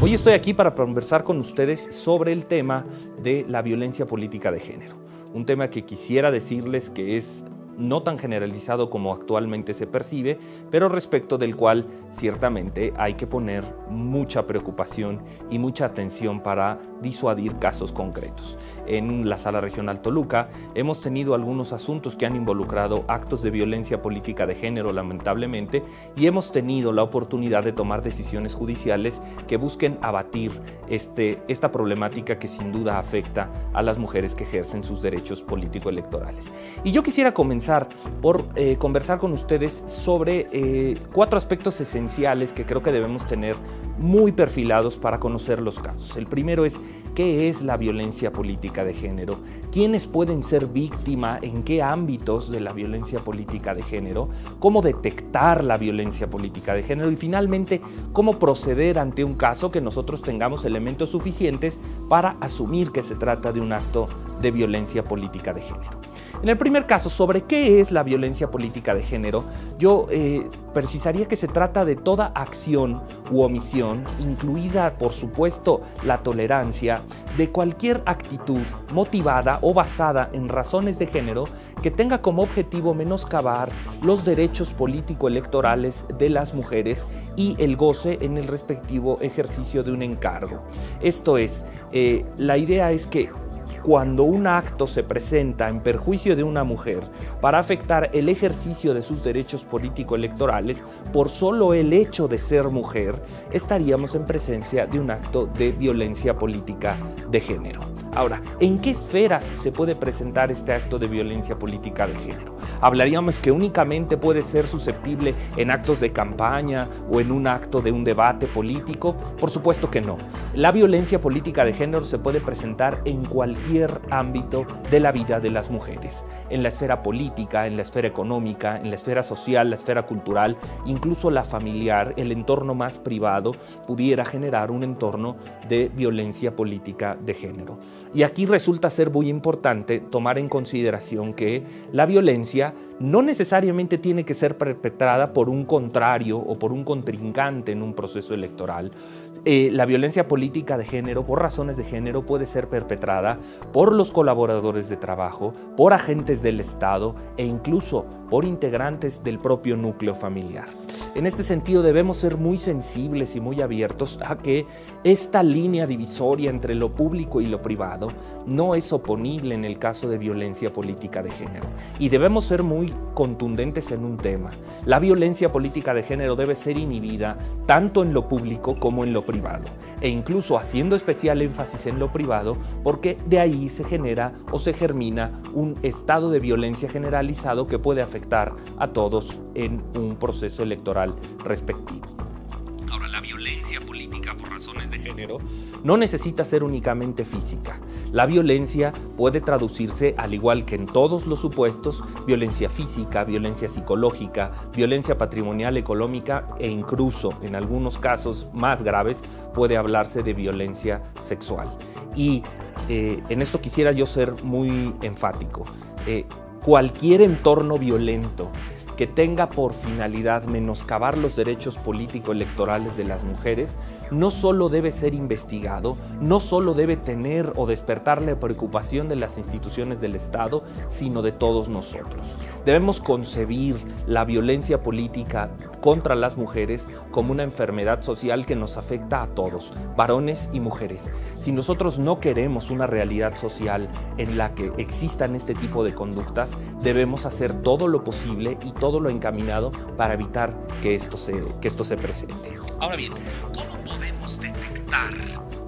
Hoy estoy aquí para conversar con ustedes sobre el tema de la violencia política de género. Un tema que quisiera decirles que es no tan generalizado como actualmente se percibe, pero respecto del cual ciertamente hay que poner mucha preocupación y mucha atención para disuadir casos concretos. En la Sala Regional Toluca hemos tenido algunos asuntos que han involucrado actos de violencia política de género, lamentablemente, y hemos tenido la oportunidad de tomar decisiones judiciales que busquen abatir esta problemática que sin duda afecta a las mujeres que ejercen sus derechos político-electorales. Y yo quisiera comenzar por conversar con ustedes sobre 4 aspectos esenciales que creo que debemos tener muy perfilados para conocer los casos. El primero es: ¿qué es la violencia política de género? ¿Quiénes pueden ser víctima? ¿En qué ámbitos de la violencia política de género? ¿Cómo detectar la violencia política de género? Y finalmente, ¿cómo proceder ante un caso que nosotros tengamos elementos suficientes para asumir que se trata de un acto de violencia política de género? En el primer caso, sobre qué es la violencia política de género, yo precisaría que se trata de toda acción u omisión, incluida, por supuesto, la tolerancia, de cualquier actitud motivada o basada en razones de género que tenga como objetivo menoscabar los derechos político-electorales de las mujeres y el goce en el respectivo ejercicio de un encargo. Esto es, la idea es que cuando un acto se presenta en perjuicio de una mujer para afectar el ejercicio de sus derechos político-electorales por solo el hecho de ser mujer, estaríamos en presencia de un acto de violencia política de género. Ahora, ¿en qué esferas se puede presentar este acto de violencia política de género? ¿Hablaríamos que únicamente puede ser susceptible en actos de campaña o en un acto de un debate político? Por supuesto que no. La violencia política de género se puede presentar en cualquier ámbito de la vida de las mujeres, en la esfera política, en la esfera económica, en la esfera social, la esfera cultural, incluso la familiar. El entorno más privado pudiera generar un entorno de violencia política de género. Y aquí resulta ser muy importante tomar en consideración que la violencia no necesariamente tiene que ser perpetrada por un contrario o por un contrincante en un proceso electoral. La violencia política de género, por razones de género, puede ser perpetrada por los colaboradores de trabajo, por agentes del Estado e incluso por integrantes del propio núcleo familiar. En este sentido, debemos ser muy sensibles y muy abiertos a que esta línea divisoria entre lo público y lo privado no es oponible en el caso de violencia política de género. Y debemos ser muy contundentes en un tema. La violencia política de género debe ser inhibida tanto en lo público como en lo privado, e incluso haciendo especial énfasis en lo privado, porque de ahí se genera o se germina un estado de violencia generalizado que puede afectar a todos en un proceso electoral respectivo. Ahora, la violencia política por razones de género no necesita ser únicamente física. La violencia puede traducirse, al igual que en todos los supuestos, violencia física, violencia psicológica, violencia patrimonial, económica e incluso, en algunos casos más graves, puede hablarse de violencia sexual. Y en esto quisiera yo ser muy enfático. Cualquier entorno violento que tenga por finalidad menoscabar los derechos político-electorales de las mujeres, no solo debe ser investigado, no solo debe tener o despertarle preocupación de las instituciones del Estado, sino de todos nosotros. Debemos concebir la violencia política contra las mujeres como una enfermedad social que nos afecta a todos, varones y mujeres. Si nosotros no queremos una realidad social en la que existan este tipo de conductas, debemos hacer todo lo posible y todo lo encaminado para evitar que esto se presente. Ahora bien,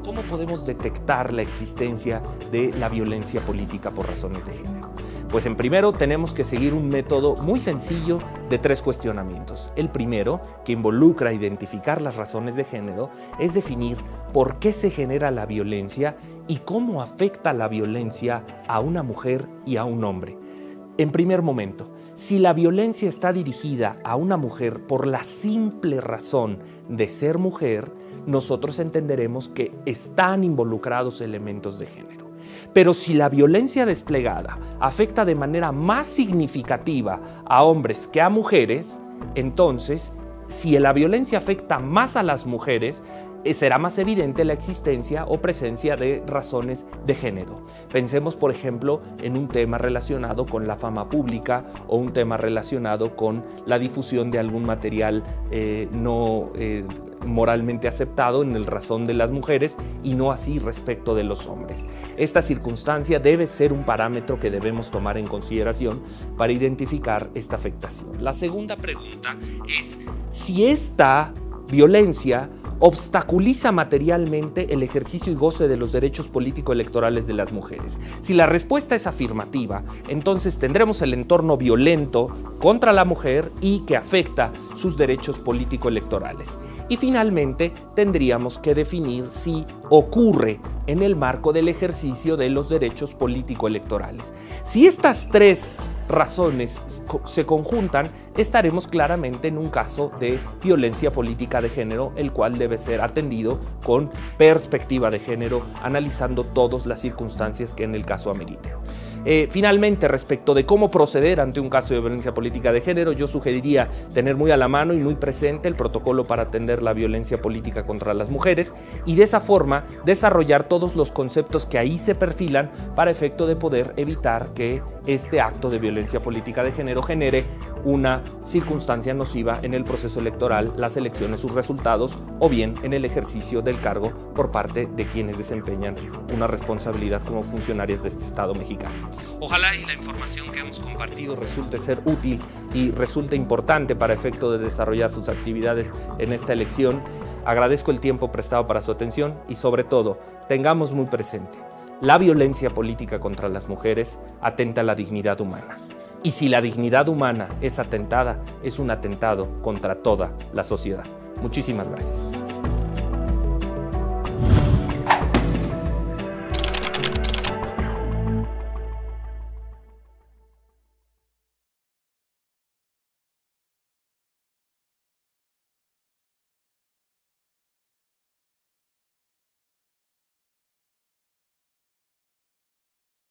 ¿cómo podemos detectar la existencia de la violencia política por razones de género? Pues en primero tenemos que seguir un método muy sencillo de 3 cuestionamientos. El primero, que involucra identificar las razones de género, es definir por qué se genera la violencia y cómo afecta la violencia a una mujer y a un hombre. En primer momento, si la violencia está dirigida a una mujer por la simple razón de ser mujer, nosotros entenderemos que están involucrados elementos de género. Pero si la violencia desplegada afecta de manera más significativa a hombres que a mujeres, entonces, si la violencia afecta más a las mujeres, será más evidente la existencia o presencia de razones de género. Pensemos, por ejemplo, en un tema relacionado con la fama pública o un tema relacionado con la difusión de algún material no moralmente aceptado en el razón de las mujeres y no así respecto de los hombres. Esta circunstancia debe ser un parámetro que debemos tomar en consideración para identificar esta afectación. La segunda pregunta es si esta violencia obstaculiza materialmente el ejercicio y goce de los derechos político-electorales de las mujeres. Si la respuesta es afirmativa, entonces tendremos el entorno violento contra la mujer y que afecta sus derechos político-electorales. Y finalmente tendríamos que definir si ocurre en el marco del ejercicio de los derechos político-electorales. Si estas tres razones se conjuntan, estaremos claramente en un caso de violencia política de género, el cual debe ser atendido con perspectiva de género, analizando todas las circunstancias que en el caso ameriten. Finalmente, respecto de cómo proceder ante un caso de violencia política de género, yo sugeriría tener muy a la mano y muy presente el protocolo para atender la violencia política contra las mujeres y de esa forma desarrollar todos los conceptos que ahí se perfilan para efecto de poder evitar que este acto de violencia política de género genere una circunstancia nociva en el proceso electoral, las elecciones, sus resultados o bien en el ejercicio del cargo por parte de quienes desempeñan una responsabilidad como funcionarios de este Estado mexicano. Ojalá y la información que hemos compartido resulte ser útil y resulte importante para efecto de desarrollar sus actividades en esta elección. Agradezco el tiempo prestado para su atención y sobre todo, tengamos muy presente, la violencia política contra las mujeres atenta a la dignidad humana. Y si la dignidad humana es atentada, es un atentado contra toda la sociedad. Muchísimas gracias.